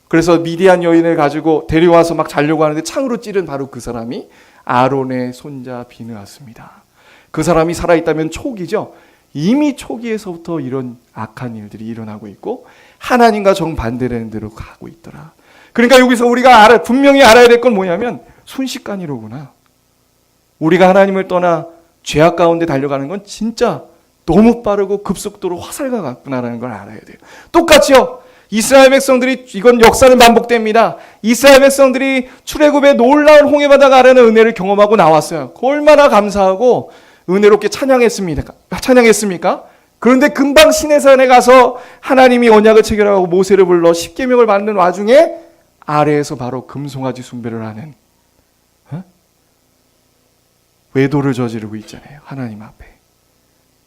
그래서 미디안 여인을 가지고 데려와서 막 자려고 하는데 창으로 찌른 바로 그 사람이 아론의 손자 비느하스입니다. 그 사람이 살아있다면 초기죠. 이미 초기에서부터 이런 악한 일들이 일어나고 있고 하나님과 정반대되는 대로 가고 있더라. 그러니까 여기서 우리가 분명히 알아야 될 건 뭐냐면 순식간이로구나. 우리가 하나님을 떠나 죄악 가운데 달려가는 건 진짜 너무 빠르고 급속도로 화살과 같구나라는 걸 알아야 돼요. 똑같이요. 이스라엘 백성들이, 이건 역사는 반복됩니다. 이스라엘 백성들이 출애굽의 놀라운 홍해바다가 아래는 은혜를 경험하고 나왔어요. 얼마나 감사하고 은혜롭게 찬양했습니까? 그런데 금방 시내산에 가서 하나님이 언약을 체결하고 모세를 불러 십계명을 받는 와중에 아래에서 바로 금송아지 숭배를 하는 외도를 저지르고 있잖아요. 하나님 앞에.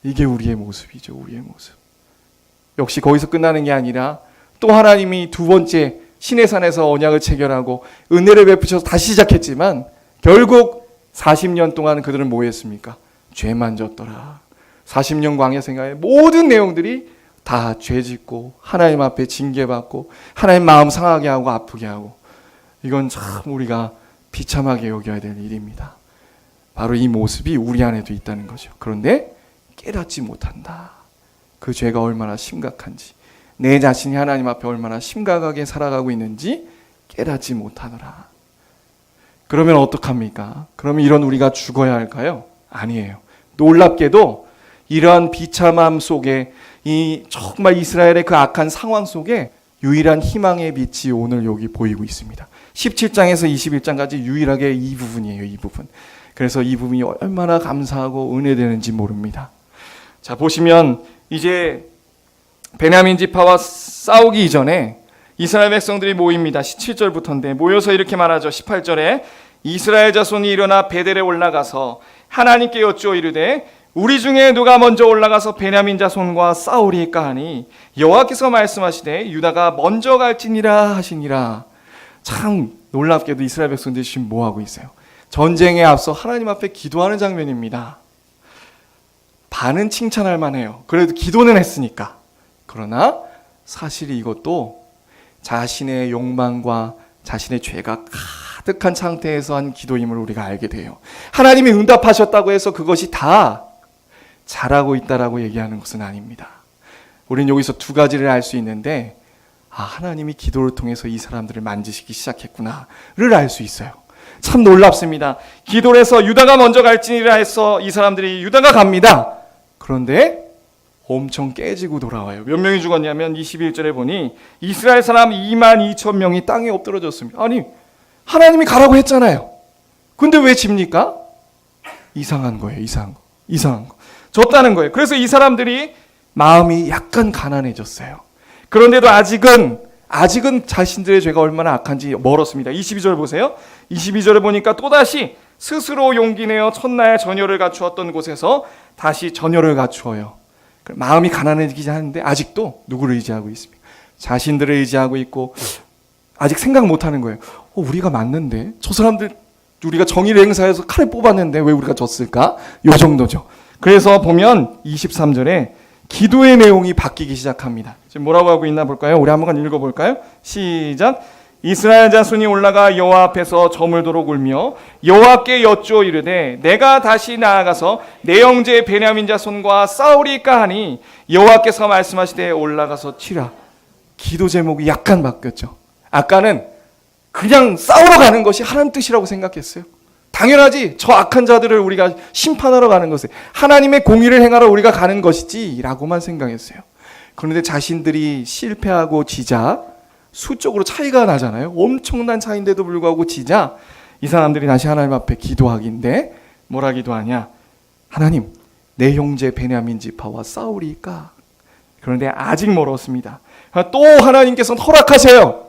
이게 우리의 모습이죠. 우리의 모습. 역시 거기서 끝나는 게 아니라 또 하나님이 두 번째 시내산에서 언약을 체결하고 은혜를 베푸셔서 다시 시작했지만 결국 40년 동안 그들은 뭐 했습니까? 죄만 졌더라. 40년 광야 생활의 모든 내용들이 다 죄짓고 하나님 앞에 징계받고 하나님 마음 상하게 하고 아프게 하고, 이건 참 우리가 비참하게 여겨야 될 일입니다. 바로 이 모습이 우리 안에도 있다는 거죠. 그런데 깨닫지 못한다. 그 죄가 얼마나 심각한지, 내 자신이 하나님 앞에 얼마나 심각하게 살아가고 있는지 깨닫지 못하더라. 그러면 어떡합니까? 그러면 이런 우리가 죽어야 할까요? 아니에요. 놀랍게도 이러한 비참함 속에, 이 정말 이스라엘의 그 악한 상황 속에 유일한 희망의 빛이 오늘 여기 보이고 있습니다. 17장에서 21장까지 유일하게 이 부분이에요. 이 부분. 그래서 이 부분이 얼마나 감사하고 은혜되는지 모릅니다. 자, 보시면 이제 베냐민 지파와 싸우기 이전에 이스라엘 백성들이 모입니다. 17절부터인데 모여서 이렇게 말하죠. 18절에 이스라엘 자손이 일어나 베델에 올라가서 하나님께 여쭈어 이르되 우리 중에 누가 먼저 올라가서 베냐민 자손과 싸우리까 하니 여호와께서 말씀하시되 유다가 먼저 갈지니라 하시니라. 참 놀랍게도 이스라엘 백성들이 지금 뭐하고 있어요? 전쟁에 앞서 하나님 앞에 기도하는 장면입니다. 반은 칭찬할 만해요. 그래도 기도는 했으니까. 그러나 사실 이것도 자신의 욕망과 자신의 죄가 가득한 상태에서 한 기도임을 우리가 알게 돼요. 하나님이 응답하셨다고 해서 그것이 다 잘하고 있다라고 얘기하는 것은 아닙니다. 우리는 여기서 두 가지를 알 수 있는데, 하나님이 기도를 통해서 이 사람들을 만지시기 시작했구나를 알 수 있어요. 참 놀랍습니다. 기도를 해서 유다가 먼저 갈지니라 해서 이 사람들이 유다가 갑니다. 그런데 엄청 깨지고 돌아와요. 몇 명이 죽었냐면 21절에 보니 이스라엘 사람 22,000명이 땅에 엎드러졌습니다. 아니, 하나님이 가라고 했잖아요. 근데 왜 집니까? 이상한 거예요. 이상한 거. 졌다는 거예요. 그래서 이 사람들이 마음이 약간 가난해졌어요. 그런데도 아직은 자신들의 죄가 얼마나 악한지 멀었습니다. 22절 보세요. 22절에 보니까 또다시 스스로 용기 내어 첫날 전열을 갖추었던 곳에서 다시 전열을 갖추어요. 마음이 가난해지지 않는데 아직도 누구를 의지하고 있습니까? 자신들을 의지하고 있고 아직 생각 못하는 거예요. 우리가 맞는데 저 사람들 우리가 정의를 행사해서 칼을 뽑았는데 왜 우리가 졌을까? 요 정도죠. 그래서 보면 23절에 기도의 내용이 바뀌기 시작합니다. 지금 뭐라고 하고 있나 볼까요? 우리 한번 읽어볼까요? 시작. 이스라엘 자손이 올라가 여호와 앞에서 저물도록 울며 여호와께 여쭈어 이르되 내가 다시 나아가서 내 형제 베냐민 자손과 싸우리까 하니 여호와께서 말씀하시되 올라가서 치라. 기도 제목이 약간 바뀌었죠. 아까는 그냥 싸우러 가는 것이 하나님 뜻이라고 생각했어요. 당연하지. 저 악한 자들을 우리가 심판하러 가는 것에 하나님의 공의를 행하러 우리가 가는 것이지 라고만 생각했어요. 그런데 자신들이 실패하고 지자 수적으로 차이가 나잖아요. 엄청난 차이인데도 불구하고 지자 이 사람들이 다시 하나님 앞에 기도하기인데 뭐라 기도하냐? 하나님, 내 형제 베냐민 지파와 싸우리까? 그런데 아직 멀었습니다. 또 하나님께서는 허락하셔요.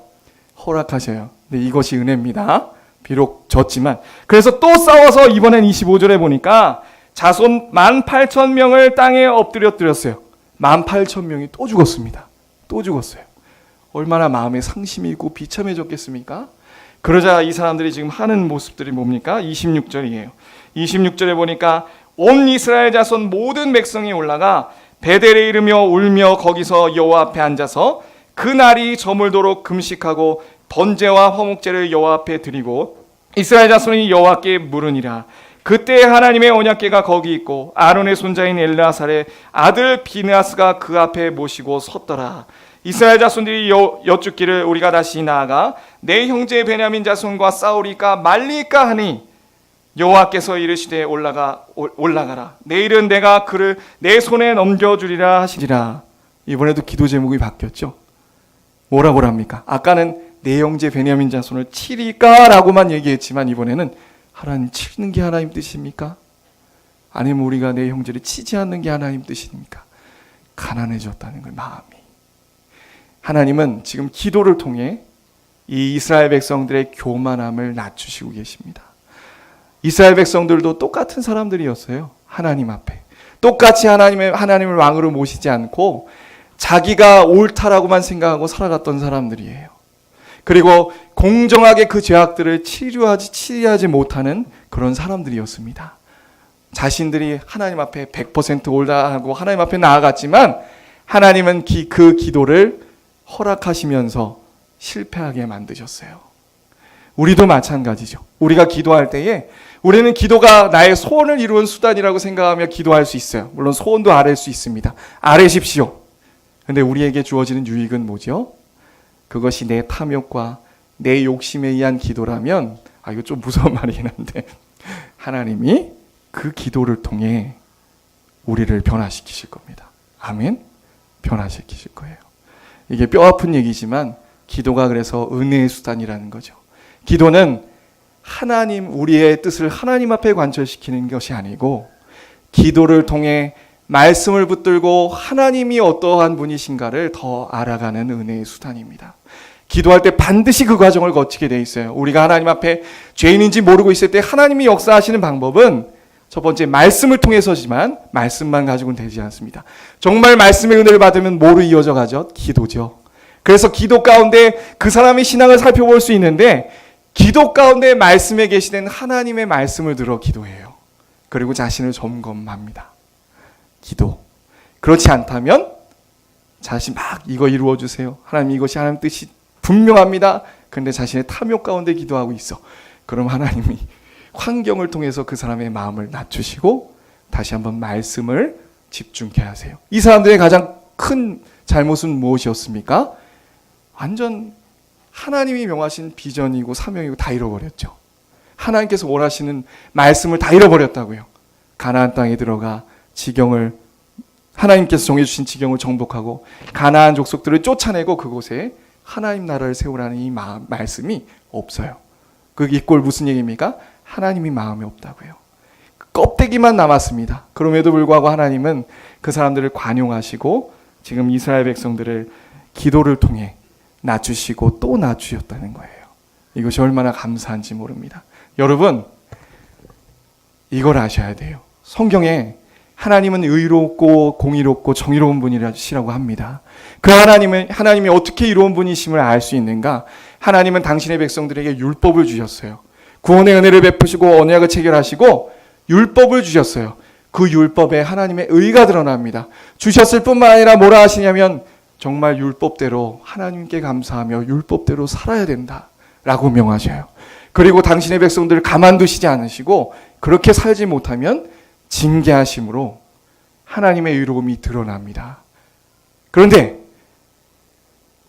근데 이것이 은혜입니다. 비록 졌지만. 그래서 또 싸워서 이번엔 25절에 보니까 자손 18,000명을 땅에 엎드렸어요. 18,000명이 또 죽었습니다. 또 죽었어요. 얼마나 마음에 상심이 있고 비참해졌겠습니까? 그러자 이 사람들이 지금 하는 모습들이 뭡니까? 26절이에요. 26절에 보니까 온 이스라엘 자손 모든 백성이 올라가 베델에 이르며 울며 거기서 여호와 앞에 앉아서 그 날이 저물도록 금식하고 번제와 화목제를 여호와 앞에 드리고 이스라엘 자손이 여호와께 물으니라. 그때 하나님의 언약궤가 거기 있고 아론의 손자인 엘르아살의 아들 비느하스가 그 앞에 모시고 섰더라. 이스라엘 자손들이 여쭙기를 우리가 다시 나아가 내 형제 베냐민 자손과 싸우리까 말리까 하니 여호와께서 이르시되 올라가라. 내일은 내가 그를 내 손에 넘겨주리라 하시리라. 이번에도 기도 제목이 바뀌었죠. 뭐라고 합니까? 아까는 내 형제 베냐민 자손을 치리까? 라고만 얘기했지만 이번에는 하나님 치는 게 하나님 뜻입니까? 아니면 우리가 내 형제를 치지 않는 게 하나님 뜻입니까? 가난해졌다는 걸 마음이. 하나님은 지금 기도를 통해 이 이스라엘 백성들의 교만함을 낮추시고 계십니다. 이스라엘 백성들도 똑같은 사람들이었어요. 하나님 앞에. 똑같이 하나님을 왕으로 모시지 않고 자기가 옳다라고만 생각하고 살아갔던 사람들이에요. 그리고 공정하게 그 죄악들을 치리하지 못하는 그런 사람들이었습니다. 자신들이 하나님 앞에 100% 옳다 하고 하나님 앞에 나아갔지만 하나님은 그 기도를 허락하시면서 실패하게 만드셨어요. 우리도 마찬가지죠. 우리가 기도할 때에 우리는 기도가 나의 소원을 이루는 수단이라고 생각하며 기도할 수 있어요. 물론 소원도 아뢰 수 있습니다. 아뢰십시오. 그런데 우리에게 주어지는 유익은 뭐죠? 그것이 내 탐욕과 내 욕심에 의한 기도라면 이거 좀 무서운 말이긴 한데 하나님이 그 기도를 통해 우리를 변화시키실 겁니다. 아멘? 변화시키실 거예요. 이게 뼈아픈 얘기지만 기도가 그래서 은혜의 수단이라는 거죠. 기도는 우리의 뜻을 하나님 앞에 관철시키는 것이 아니고 기도를 통해 말씀을 붙들고 하나님이 어떠한 분이신가를 더 알아가는 은혜의 수단입니다. 기도할 때 반드시 그 과정을 거치게 돼 있어요. 우리가 하나님 앞에 죄인인지 모르고 있을 때 하나님이 역사하시는 방법은 첫 번째 말씀을 통해서지만 말씀만 가지고는 되지 않습니다. 정말 말씀의 은혜를 받으면 뭐로 이어져 가죠? 기도죠. 그래서 기도 가운데 그 사람의 신앙을 살펴볼 수 있는데 기도 가운데 말씀에 계시는 하나님의 말씀을 들어 기도해요. 그리고 자신을 점검합니다. 기도. 그렇지 않다면 자신 막 이거 이루어 주세요. 하나님 이것이 하나님 뜻이 분명합니다. 그런데 자신의 탐욕 가운데 기도하고 있어. 그럼 하나님이 환경을 통해서 그 사람의 마음을 낮추시고 다시 한번 말씀을 집중케 하세요. 이 사람들의 가장 큰 잘못은 무엇이었습니까? 완전 하나님이 명하신 비전이고 사명이고 다 잃어버렸죠. 하나님께서 원하시는 말씀을 다 잃어버렸다고요. 가나안 땅에 들어가 하나님께서 정해주신 지경을 정복하고 가나안 족속들을 쫓아내고 그곳에 하나님 나라를 세우라는 이 말씀이 없어요. 그 이꼴 무슨 얘기입니까? 하나님이 마음에 없다고요. 껍데기만 남았습니다. 그럼에도 불구하고 하나님은 그 사람들을 관용하시고 지금 이스라엘 백성들을 기도를 통해 낮추시고 또 낮추셨다는 거예요. 이것이 얼마나 감사한지 모릅니다. 여러분, 이걸 아셔야 돼요. 성경에 하나님은 의롭고 공의롭고 정의로운 분이시라고 합니다. 그 하나님이 어떻게 이로운 분이심을 알 수 있는가? 하나님은 당신의 백성들에게 율법을 주셨어요. 구원의 은혜를 베푸시고 언약을 체결하시고 율법을 주셨어요. 그 율법에 하나님의 의가 드러납니다. 주셨을 뿐만 아니라 뭐라 하시냐면 정말 율법대로 하나님께 감사하며 율법대로 살아야 된다라고 명하셔요. 그리고 당신의 백성들을 가만두시지 않으시고 그렇게 살지 못하면 징계하심으로 하나님의 의로움이 드러납니다. 그런데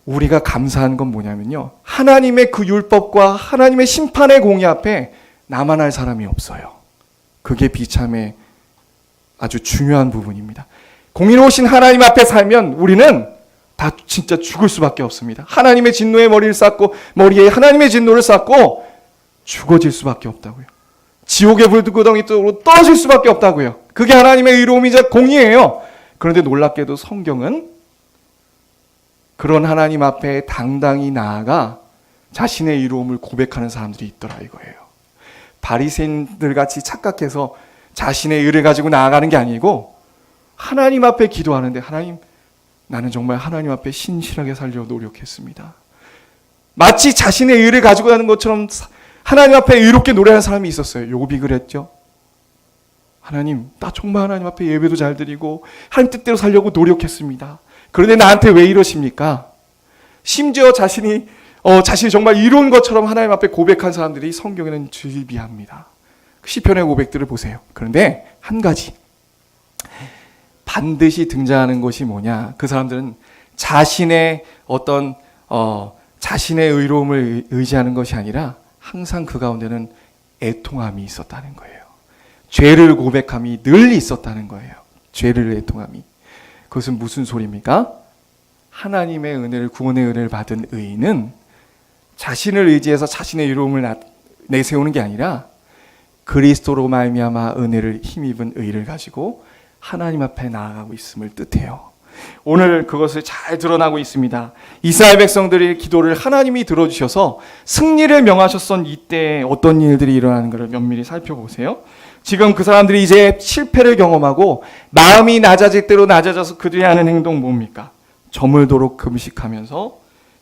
우리가 감사한 건 뭐냐면요, 하나님의 그 율법과 하나님의 심판의 공의 앞에 나만 할 사람이 없어요. 그게 비참의 아주 중요한 부분입니다. 공의로우신 하나님 앞에 살면 우리는 다 진짜 죽을 수밖에 없습니다. 하나님의 진노에 머리에 하나님의 진노를 쌓고 죽어질 수밖에 없다고요. 지옥의 불구덩이 쪽으로 떨어질 수밖에 없다고요. 그게 하나님의 의로움이자 공의예요. 그런데 놀랍게도 성경은 그런 하나님 앞에 당당히 나아가 자신의 의로움을 고백하는 사람들이 있더라 이거예요. 바리새인들 같이 착각해서 자신의 의를 가지고 나아가는 게 아니고 하나님 앞에 기도하는데, 하나님, 나는 정말 하나님 앞에 신실하게 살려고 노력했습니다. 마치 자신의 의를 가지고 가는 것처럼 하나님 앞에 의롭게 노래하는 사람이 있었어요. 욥이 그랬죠. 하나님, 나 정말 하나님 앞에 예배도 잘 드리고 하나님 뜻대로 살려고 노력했습니다. 그런데 나한테 왜 이러십니까? 심지어 자신이 정말 이룬 것처럼 하나님 앞에 고백한 사람들이 성경에는 즐비합니다. 시편의 고백들을 보세요. 그런데 한 가지 반드시 등장하는 것이 뭐냐? 그 사람들은 자신의 자신의 의로움을 의지하는 것이 아니라 항상 그 가운데는 애통함이 있었다는 거예요. 죄를 고백함이 늘 있었다는 거예요. 죄를 애통함이. 그것은 무슨 소리입니까? 하나님의 은혜를, 구원의 은혜를 받은 의인은 자신을 의지해서 자신의 의로움을 내세우는 게 아니라 그리스도로 말미암아 은혜를 힘입은 의를 가지고 하나님 앞에 나아가고 있음을 뜻해요. 오늘 그것을 잘 드러나고 있습니다. 이스라엘 백성들의 기도를 하나님이 들어주셔서 승리를 명하셨던 이때 어떤 일들이 일어나는 것을 면밀히 살펴보세요. 지금 그 사람들이 이제 실패를 경험하고 마음이 낮아질 대로 낮아져서 그들이 하는 행동 뭡니까? 저물도록 금식하면서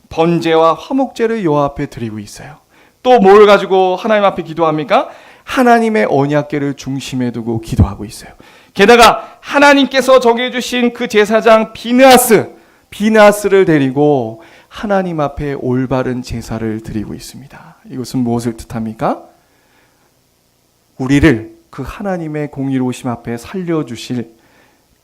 번제와 화목제를 여호와 앞에 드리고 있어요. 또 뭘 가지고 하나님 앞에 기도합니까? 하나님의 언약궤를 중심에 두고 기도하고 있어요. 게다가 하나님께서 정해주신 그 제사장 비느하스를 데리고 하나님 앞에 올바른 제사를 드리고 있습니다. 이것은 무엇을 뜻합니까? 우리를 그 하나님의 공의로우심 앞에 살려주실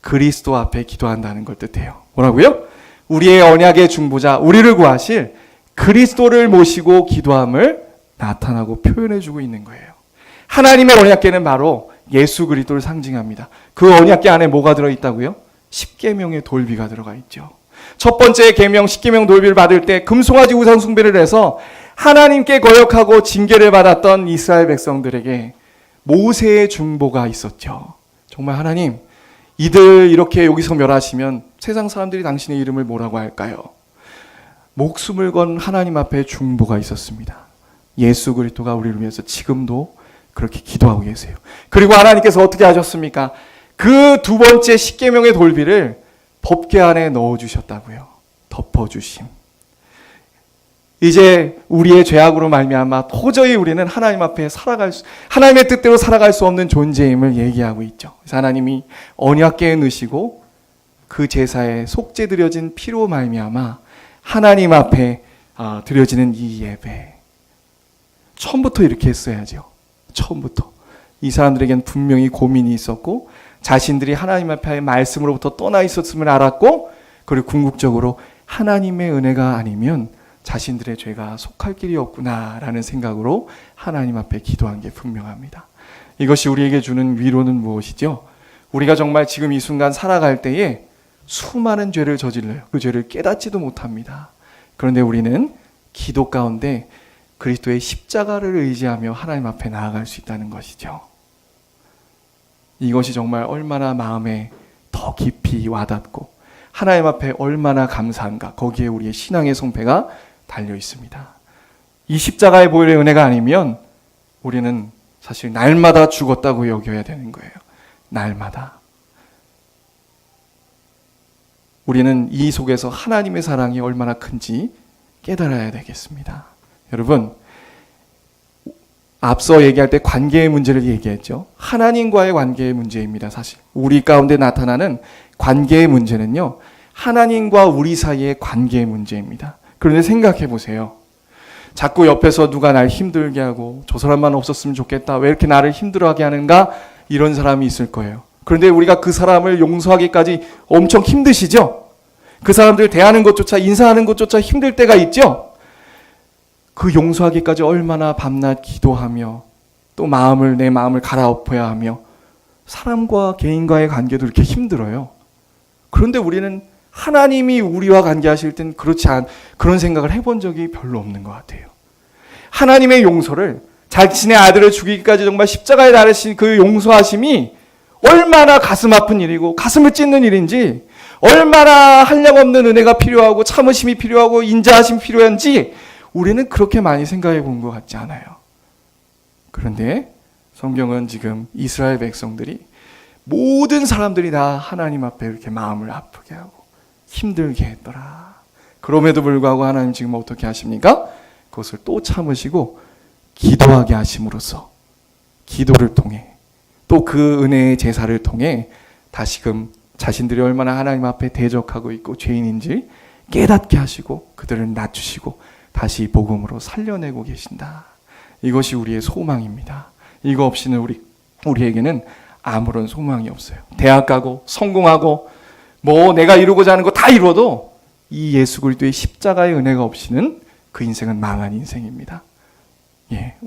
그리스도 앞에 기도한다는 걸 뜻해요. 뭐라고요? 우리의 언약의 중보자, 우리를 구하실 그리스도를 모시고 기도함을 나타나고 표현해주고 있는 거예요. 하나님의 언약궤는 바로 예수 그리스도를 상징합니다. 그 언약궤 안에 뭐가 들어있다고요? 10계명의 돌비가 들어가 있죠. 첫 번째 계명 10계명 돌비를 받을 때 금송아지 우상 숭배를 해서 하나님께 거역하고 징계를 받았던 이스라엘 백성들에게 모세의 중보가 있었죠. 정말 하나님, 이들 이렇게 여기서 멸하시면 세상 사람들이 당신의 이름을 뭐라고 할까요? 목숨을 건 하나님 앞에 중보가 있었습니다. 예수 그리스도가 우리를 위해서 지금도 그렇게 기도하고 계세요. 그리고 하나님께서 어떻게 하셨습니까? 그 두 번째 10계명의 돌비를 법궤 안에 넣어주셨다고요. 덮어주심. 이제 우리의 죄악으로 말미암아 도저히 우리는 하나님 앞에 하나님의 뜻대로 살아갈 수 없는 존재임을 얘기하고 있죠. 그래서 하나님이 언약궤에 넣으시고 그 제사에 속죄 드려진 피로 말미암아 하나님 앞에 드려지는 이 예배. 처음부터 이렇게 했어야죠. 처음부터. 이 사람들에겐 분명히 고민이 있었고 자신들이 하나님 앞에 말씀으로부터 떠나 있었음을 알았고, 그리고 궁극적으로 하나님의 은혜가 아니면 자신들의 죄가 속할 길이 없구나라는 생각으로 하나님 앞에 기도한 게 분명합니다. 이것이 우리에게 주는 위로는 무엇이죠? 우리가 정말 지금 이 순간 살아갈 때에 수많은 죄를 저질러요. 그 죄를 깨닫지도 못합니다. 그런데 우리는 기도 가운데 그리스도의 십자가를 의지하며 하나님 앞에 나아갈 수 있다는 것이죠. 이것이 정말 얼마나 마음에 더 깊이 와닿고 하나님 앞에 얼마나 감사한가, 거기에 우리의 신앙의 성패가 달려 있습니다. 이 십자가의 보혈의 은혜가 아니면 우리는 사실 날마다 죽었다고 여겨야 되는 거예요. 날마다. 우리는 이 속에서 하나님의 사랑이 얼마나 큰지 깨달아야 되겠습니다. 여러분, 앞서 얘기할 때 관계의 문제를 얘기했죠. 하나님과의 관계의 문제입니다. 사실 우리 가운데 나타나는 관계의 문제는요, 하나님과 우리 사이의 관계의 문제입니다. 그런데 생각해 보세요. 자꾸 옆에서 누가 날 힘들게 하고 저 사람만 없었으면 좋겠다, 왜 이렇게 나를 힘들어하게 하는가, 이런 사람이 있을 거예요. 그런데 우리가 그 사람을 용서하기까지 엄청 힘드시죠? 그 사람들 대하는 것조차, 인사하는 것조차 힘들 때가 있죠? 그 용서하기까지 얼마나 밤낮 기도하며 또 내 마음을 갈아엎어야 하며 사람과 개인과의 관계도 이렇게 힘들어요. 그런데 우리는 하나님이 우리와 관계하실 땐 그런 생각을 해본 적이 별로 없는 것 같아요. 하나님의 용서를, 자신의 아들을 죽이기까지 정말 십자가에 달으신 그 용서하심이 얼마나 가슴 아픈 일이고 가슴을 찢는 일인지, 얼마나 한량없는 은혜가 필요하고 참으심이 필요하고 인자하심이 필요한지 우리는 그렇게 많이 생각해 본 것 같지 않아요. 그런데 성경은 지금 이스라엘 백성들이, 모든 사람들이 다 하나님 앞에 이렇게 마음을 아프게 하고 힘들게 했더라. 그럼에도 불구하고 하나님 지금 어떻게 하십니까? 그것을 또 참으시고 기도하게 하심으로써 기도를 통해 또 그 은혜의 제사를 통해 다시금 자신들이 얼마나 하나님 앞에 대적하고 있고 죄인인지 깨닫게 하시고 그들을 낮추시고 다시 복음으로 살려내고 계신다. 이것이 우리의 소망입니다. 이거 없이는 우리에게는 아무런 소망이 없어요. 대학 가고 성공하고 내가 이루고자 하는 거 다 이루어도 이 예수 그리스도의 십자가의 은혜가 없이는 그 인생은 망한 인생입니다.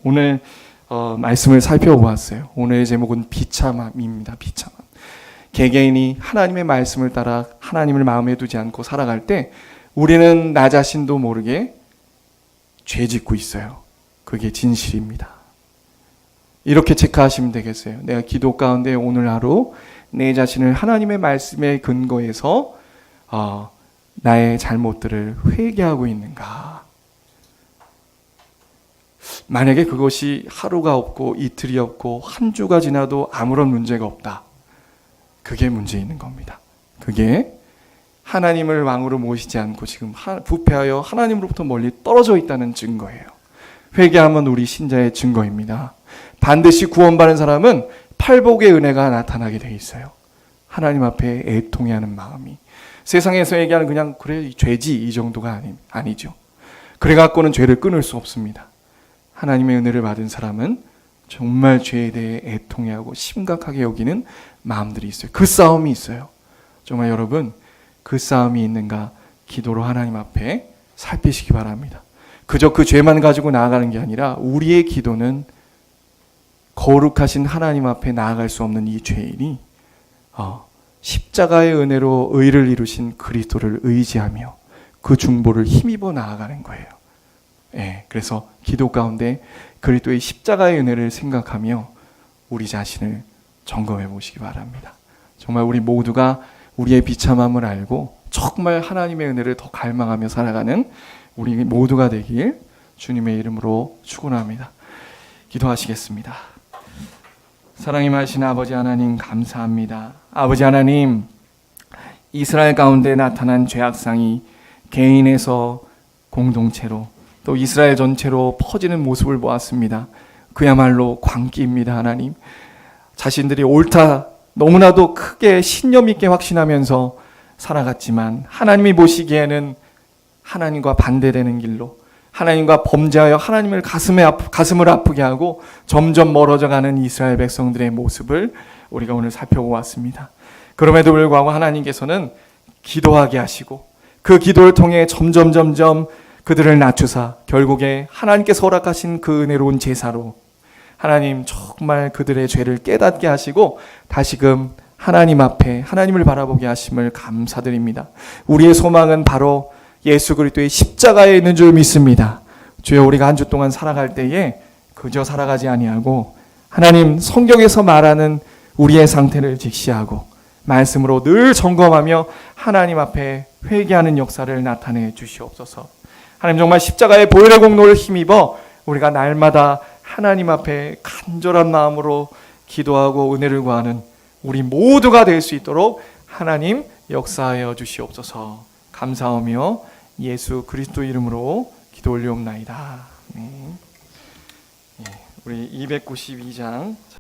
오늘 말씀을 살펴보았어요. 오늘의 제목은 비참함입니다. 비참함. 개개인이 하나님의 말씀을 따라 하나님을 마음에 두지 않고 살아갈 때 우리는 나 자신도 모르게 죄 짓고 있어요. 그게 진실입니다. 이렇게 체크하시면 되겠어요. 내가 기도 가운데 오늘 하루 내 자신을 하나님의 말씀에 근거해서 나의 잘못들을 회개하고 있는가. 만약에 그것이 하루가 없고 이틀이 없고 한 주가 지나도 아무런 문제가 없다. 그게 문제 있는 겁니다. 그게 하나님을 왕으로 모시지 않고 지금 부패하여 하나님으로부터 멀리 떨어져 있다는 증거예요. 회개하면 우리 신자의 증거입니다. 반드시 구원받은 사람은 팔복의 은혜가 나타나게 돼 있어요. 하나님 앞에 애통해하는 마음이. 세상에서 얘기하는 그냥 그래 죄지 이 정도가 아니죠. 그래갖고는 죄를 끊을 수 없습니다. 하나님의 은혜를 받은 사람은 정말 죄에 대해 애통해하고 심각하게 여기는 마음들이 있어요. 그 싸움이 있어요. 정말 여러분, 그 싸움이 있는가 기도로 하나님 앞에 살피시기 바랍니다. 그저 그 죄만 가지고 나아가는 게 아니라 우리의 기도는 거룩하신 하나님 앞에 나아갈 수 없는 이 죄인이 십자가의 은혜로 의를 이루신 그리스도를 의지하며 그 중보를 힘입어 나아가는 거예요. 그래서 기도 가운데 그리스도의 십자가의 은혜를 생각하며 우리 자신을 점검해 보시기 바랍니다. 정말 우리 모두가 우리의 비참함을 알고 정말 하나님의 은혜를 더 갈망하며 살아가는 우리 모두가 되길 주님의 이름으로 축원합니다. 기도하시겠습니다. 사랑이 많으신 아버지 하나님 감사합니다. 아버지 하나님, 이스라엘 가운데 나타난 죄악상이 개인에서 공동체로 또 이스라엘 전체로 퍼지는 모습을 보았습니다. 그야말로 광기입니다. 하나님, 자신들이 옳다 너무나도 크게 신념 있게 확신하면서 살아갔지만 하나님이 보시기에는 하나님과 반대되는 길로 하나님과 범죄하여 하나님을 가슴을 아프게 하고 점점 멀어져가는 이스라엘 백성들의 모습을 우리가 오늘 살펴보았습니다. 그럼에도 불구하고 하나님께서는 기도하게 하시고 그 기도를 통해 점점 그들을 낮추사 결국에 하나님께서 허락하신 그 은혜로운 제사로 하나님 정말 그들의 죄를 깨닫게 하시고 다시금 하나님 앞에 하나님을 바라보게 하심을 감사드립니다. 우리의 소망은 바로 예수 그리스도의 십자가에 있는 줄 믿습니다. 주여, 우리가 한 주 동안 살아갈 때에 그저 살아가지 아니하고 하나님 성경에서 말하는 우리의 상태를 직시하고 말씀으로 늘 점검하며 하나님 앞에 회개하는 역사를 나타내 주시옵소서. 하나님, 정말 십자가의 보혈의 공로를 힘입어 우리가 날마다 하나님 앞에 간절한 마음으로 기도하고 은혜를 구하는 우리 모두가 될 수 있도록 하나님 역사하여 주시옵소서. 감사하며 예수 그리스도 이름으로 기도 올리옵나이다. 우리 292장